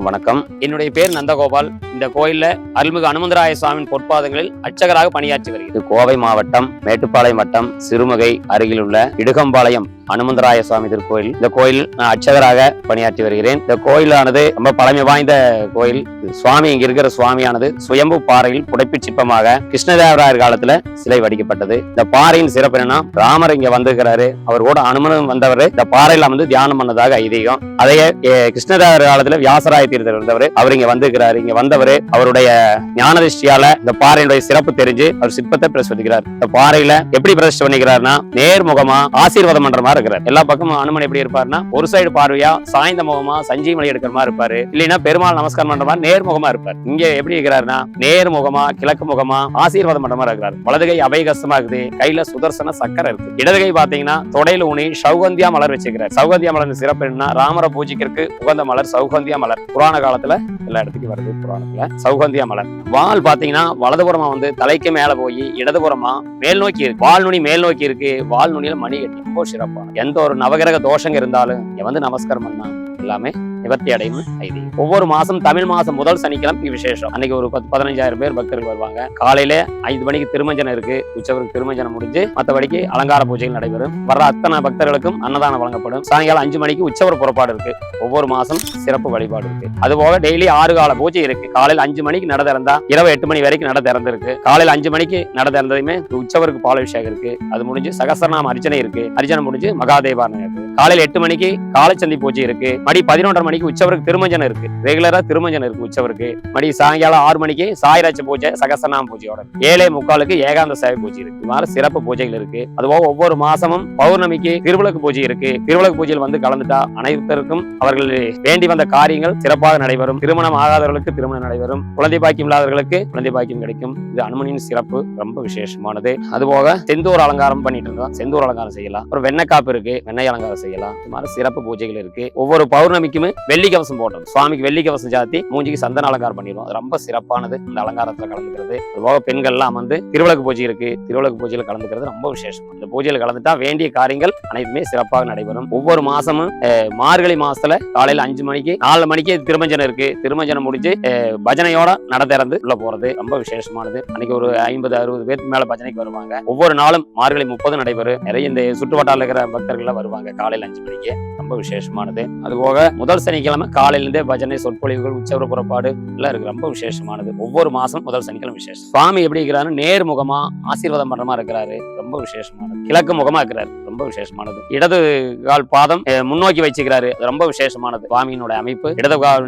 வணக்கம். என்னுடைய பேர் நந்தகோபால். இந்த கோயில்ல அருள்மிகு அனுமந்தராய சுவாமியின் பொற்பாதங்களில் அர்ச்சகராக பணியாற்றி வருகிறது. கோவை மாவட்டம் மேட்டுப்பாளையம் வட்டம் சிறுமுகை அருகில் உள்ள இடுகம்பாளையம் அனுமந்தராய சுவாமி திருக்கோயில். இந்த கோயில் நான் அர்ச்சகராக பணியாற்றி வருகிறேன். இந்த கோயிலானது ரொம்ப பழமை வாய்ந்த கோயில். சுவாமி இங்க இருக்கிற சுவாமியானது சுயம்பு பாறையில் புடைப்பு சிற்பமாக கிருஷ்ணதேவராயர் காலத்துல சிலை வடிக்கப்பட்டது. இந்த பாறையின் சிறப்பு என்னன்னா, ராமர் இங்க வந்திருக்கிறாரு, அவர் கூட அனுமனும் வந்தவர் இந்த பாறையில வந்து தியானம் பண்ணதாக ஐதீகம். அதையே கிருஷ்ணதேவராயர் காலத்துல வியாசராய தீர்த்தர் வந்தவர், அவர் இங்க வந்திருக்கிறாரு. இங்க வந்தவர் அவருடைய ஞான திருஷ்டியால இந்த பாறையினுடைய சிறப்பு தெரிஞ்சு அவர் சிற்பத்தை பிரதிஷ்டிக்கிறார். இந்த பாறையில எப்படி பிரதிஷ்டை பண்ணிக்கிறாருன்னா, நேர்முகமா ஆசீர்வாதம் பண்ற மாதிரி இருக்கிறார். எல்லா பக்கமும் அனுமன் எப்படி இருப்பாருன்னா, ஒரு சைடு பார்வையா சாய்ந்த முகமா சஞ்சீவனை எடுக்கிற மாதிரி இருப்பாரு, இல்லைன்னா பெருமாள் நமஸ்காரம் பண்ற மாதிரி நேர்முகமா இருப்பார். இங்க எப்படி இருக்கிறாருன்னா, நேர்முகமா கிழக்கு முகமா ஆசீர்வாதம் பண்ற மாதிரி இருக்கிறார். வலதுகை அபயகஸ்தமா இருக்குது, கையில சுதர்சன சக்கரம் இருக்கு. இடதுகை பாத்தீங்கன்னா தொடையில ஊனி சௌகந்தியா மலர் வச்சுக்கிறார். சௌகந்தியா மலர் சிறப்பு என்னன்னா, ராமரை பூஜிக்கிறதுக்கு உகந்த மலர் சௌகந்தியா மலர். புராண காலத்துல எல்லா இடத்துக்கும் வருது. புராணத்துல சௌகந்தியா மலர். வால் பாத்தீங்கன்னா வலதுபுறமா வந்து தலைக்கு மேல போய் இடதுபுறமா மேல் நோக்கி இருக்கு. வால் நுனி மேல் நோக்கி இருக்கு. வால் நுனியில மணி கட்டி ரொம்ப சிறப்பான. எந்த ஒரு நவகிரக தோஷங்க இருந்தாலும் வந்து நமஸ்காரம் பண்ணா எல்லாமே நிவர்த்தி அடையும் ஐதீகம். ஒவ்வொரு மாசம் தமிழ் மாசம் முதல் சனிக்கிழமை விசேஷம். அன்னைக்கு ஒரு 10-15 பேர் பக்தர்கள் வருவாங்க. காலையில 5 மணிக்கு திருமஞ்சனம் இருக்கு. உற்சவருக்கு திருமஞ்சனம் முடிஞ்சு மற்றபடிக்கு அலங்கார பூஜைகள் நடைபெறும். வர்ற அத்தனை பக்தர்களுக்கும் அன்னதானம் வழங்கப்படும். சாயங்காலம் 5 மணிக்கு உற்சவர் புறப்பாடு இருக்கு. ஒவ்வொரு மாசம் சிறப்பு வழிபாடு இருக்கு. அதுபோக டெய்லி 6 கால பூஜை இருக்கு. காலையில் 5 மணிக்கு நட திறந்தா இரவு 8 மணி வரைக்கும் நட திறந்திருக்கு. காலையில் 5 மணிக்கு நட திறந்ததுமே உற்சவருக்கு பாலாபிஷேகம் இருக்கு. அது முடிஞ்சு சகஸ்ரநாம அர்ச்சனை இருக்கு. அர்ச்சனை முடிஞ்சு மகாதேவாரணம் இருக்கு. காலையில் 8 மணிக்கு காலச்சந்தி பூஜை இருக்கு. மணி 11:30 மணிக்கு உற்சவருக்கு திருமஞ்சனம் இருக்கு. ரெகுலரா திருமஞ்சனம் இருக்கு உற்சவருக்கு. மணி சாயங்காலம் 6 மணிக்கு சாய்ராட்சி பூஜை சகஸ்ரநாம பூஜையோட 7:45 ஏகாந்த சேவை பூஜை இருக்கு. இது மாதிரி சிறப்பு பூஜைகள் இருக்கு. அதுபோக ஒவ்வொரு மாசமும் பௌர்ணமிக்கு திருவிளக்கு பூஜை இருக்கு. திருவிளக்கு பூஜையில் வந்து கலந்துட்டா அனைவருக்கும் அவர்கள் வேண்டி வந்த காரியங்கள் சிறப்பாக நடைபெறும். திருமணம் ஆகாதவர்களுக்கு திருமணம் நடைபெறும். குழந்தை பாக்கியம் இல்லாதவர்களுக்கு குழந்தை பாக்கியம் கிடைக்கும். இது அனுமனின் சிறப்பு ரொம்ப விசேஷமானது. அதுபோக செந்தூர் அலங்காரம் பண்ணிட்டு இருந்தோம். செந்தூர் அலங்காரம் செய்யலாம். அப்புறம் வெண்ணக்காப்பு இருக்கு, வெண்ணெய் அலங்காரம் செய்யலாம். இது மாதிரி சிறப்பு பூஜைகள் இருக்கு. ஒவ்வொரு பௌர்ணமிக்குமே வெள்ளி கவசம் போட்டோம். சுவாமிக்கு வெள்ளி கவசம் சாத்தி மூஞ்சிக்கு சந்தன அலங்காரம் பண்ணிடுவோம். அது ரொம்ப சிறப்பானது. இந்த அலங்காரத்துல கலந்துக்கிறது. அதுபோக பெண்கள் எல்லாம் வந்து திருவிளக்கு பூஜை இருக்கு. திருவிளக்கு பூஜையில கலந்துக்கிறது ரொம்ப விசேஷம். இந்த பூஜையில கலந்துட்டா வேண்டிய காரியங்கள் அனைத்துமே சிறப்பாக நடைபெறும். ஒவ்வொரு மாசமும் மார்கழி மாசத்துல காலையில 5 மணிக்கு 4 மணிக்கு திருமஞ்சனம் இருக்கு. திருமஞ்சனம் முடிஞ்சு பஜனையோட நட திறந்து உள்ள போறது ரொம்ப விசேஷமானது. அன்னைக்கு ஒரு 50-60 பேருக்கு மேல பஜனைக்கு வருவாங்க. ஒவ்வொரு நாளும் மார்கழி 30 நடைபெறும். நிறைய இந்த சுற்றுவட்டால இருக்கிற பக்தர்கள் வருவாங்க காலையில 5 மணிக்கு. ரொம்ப விசேஷமானது. அதுபோக முதல் சனிக்கிழமை காலையில இருந்தே பஜனை சொற்பொழிவுகள் உற்சவ புறப்பாடு எல்லாம் இருக்கு. ரொம்ப விசேஷமானது. ஒவ்வொரு மாசம் முதல் சனிக்கிழமை விசேஷம். சுவாமி எப்படி இருக்கிறாரு, நேர்முகமா ஆசீர்வாதம் பண்ற மாதிரி இருக்கிறாரு. ரொம்ப விசேஷமானது. கிழக்கு முகமா இருக்கிறாரு. ரொம்ப விசேஷமானது. இடது கால் பாதம் முன்னோக்கி வச்சுக்கிறாரு. அது ரொம்ப விசேஷமானது. சுவாமியினுடைய அமைப்பு. இடது கால்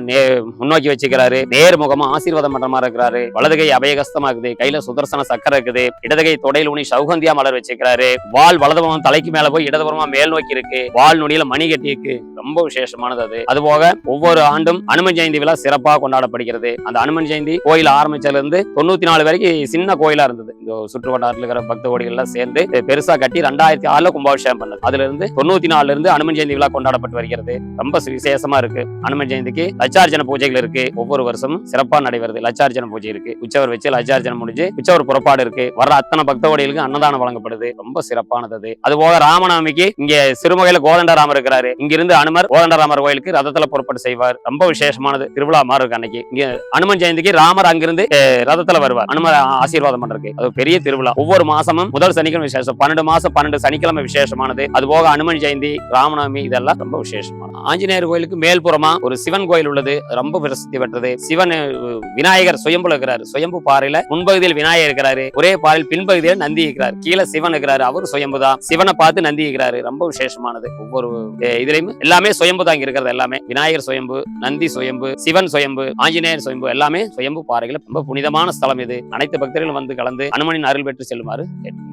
முன்னோக்கி வச்சுக்கிறாரு. நேர்முகமா ஆசீர்வாதம் பண்ற மாதிரி இருக்கிறாரு. வலதுகை அபயகஸ்தமா இருக்குது. கையில சுதர்சன சக்கரம் இருக்குது. இடதுகை தொடையில் ஊனி சௌகந்தியா மலர் வச்சுக்கிறாரு. வால் வலதுபுறம் தலைக்கு மேல போய் இடதுபுறமா மேல் நோக்கி இருக்கு. வால் நுனியில மணி கட்டி இருக்கு. ரொம்ப விசேஷமானது. அது அதுபோக ஒவ்வொரு ஆண்டும் அனுமன் ஜெயந்தி விழா சிறப்பாக கொண்டாடப்படுகிறது. அந்த அனுமன் ஜெயந்தி கோயில் ஆரம்பிச்சதுல இருந்து 94 வரைக்கும் சின்ன கோயிலா இருந்தது. இந்த சுற்று வட்டாரத்தில் இருக்கிற பக்த கோடிகள் எல்லாம் சேர்ந்து பெருசா கட்டி 2006 கும்பாபிஷேகம் பண்ணது. அதுல இருந்து 94 இருந்து அனுமன் ஜெயந்தி விழா கொண்டாடப்பட்டு வருகிறது. ரொம்ப விசேஷமா இருக்கு. அனுமன் ஜெயந்திக்கு லட்சார்ச்சனை பூஜைகள் இருக்கு. ஒவ்வொரு வருஷமும் சிறப்பா நடைபெறுது. லட்சார்ச்சனை பூஜை இருக்கு. உற்சவர் வச்சு லட்சார்ச்சனை முடிஞ்சு உற்சவர் புறப்பாடு இருக்கு. வர்ற அத்தனை பக்த கோடிகளுக்கு அன்னதானம் வழங்கப்படுது. ரொம்ப சிறப்பானது. அதுபோக ராமநவமிக்கு இங்க சிறுமுகையில கோதண்டராமர் இருக்கிறாரு. இங்கிருந்து அனுமர் கோதண்டராமர் கோயிலுக்கு ரதத்துல புறப்பட்டு செய்வார். ரொம்ப விசேஷமானது. திருவிழா மாதிரி இருக்கு. அன்னைக்கு இங்க அனுமன் ஜெயந்திக்கு ராமர் அங்கிருந்து ரதத்துல வருவார். அனுமர் ஆசீர்வாதம் பண்றதுக்கு. அது பெரிய திருவிழா. ஒவ்வொரு மாசமும் முதல் சனிக்கிழமை விசேஷம். 12 மாசம் 12 சனிக்கிழமை விசேஷமானது. அதுபோக அனுமன் ஜெயந்தி, ராமநவமி இதெல்லாம் ரொம்ப விசேஷமானது. ஆஞ்சநேயர் கோயிலுக்கு மேல்புறமா ஒரு சிவன் கோயில் உள்ளது. ரொம்ப பிரசித்தி பெற்றது. சிவன் விநாயகர் சுயம்புல இருக்கிறாரு. சுயம்பு பாறையில முன்பகுதியில் விநாயகர் இருக்கிறாரு. ஒரே பாறையில் பின்பகுதியில் நந்தி இருக்கிறார். கீழே சிவன் இருக்கிறாரு. அவரு சுயம்புதான். சிவனை பார்த்து நந்தி இருக்கிறாரு. ரொம்ப விசேஷமானது. ஒவ்வொரு இதுலயும் எல்லாமே சுயம்பு தான் இருக்கிறது. எல்லாமே விநாயகர் சுயம்பு, நந்தி சுயம்பு, சிவன் சுயம்பு, ஆஞ்சநேயர் சுயம்பு எல்லாமே சுயம்பு பாறைகள். ரொம்ப புனிதமான ஸ்தலம் இது. அனைத்து பக்தர்களும் வந்து கலந்து அனுமனின் அருள் பெற்று செல்லுமாறு கேட்டு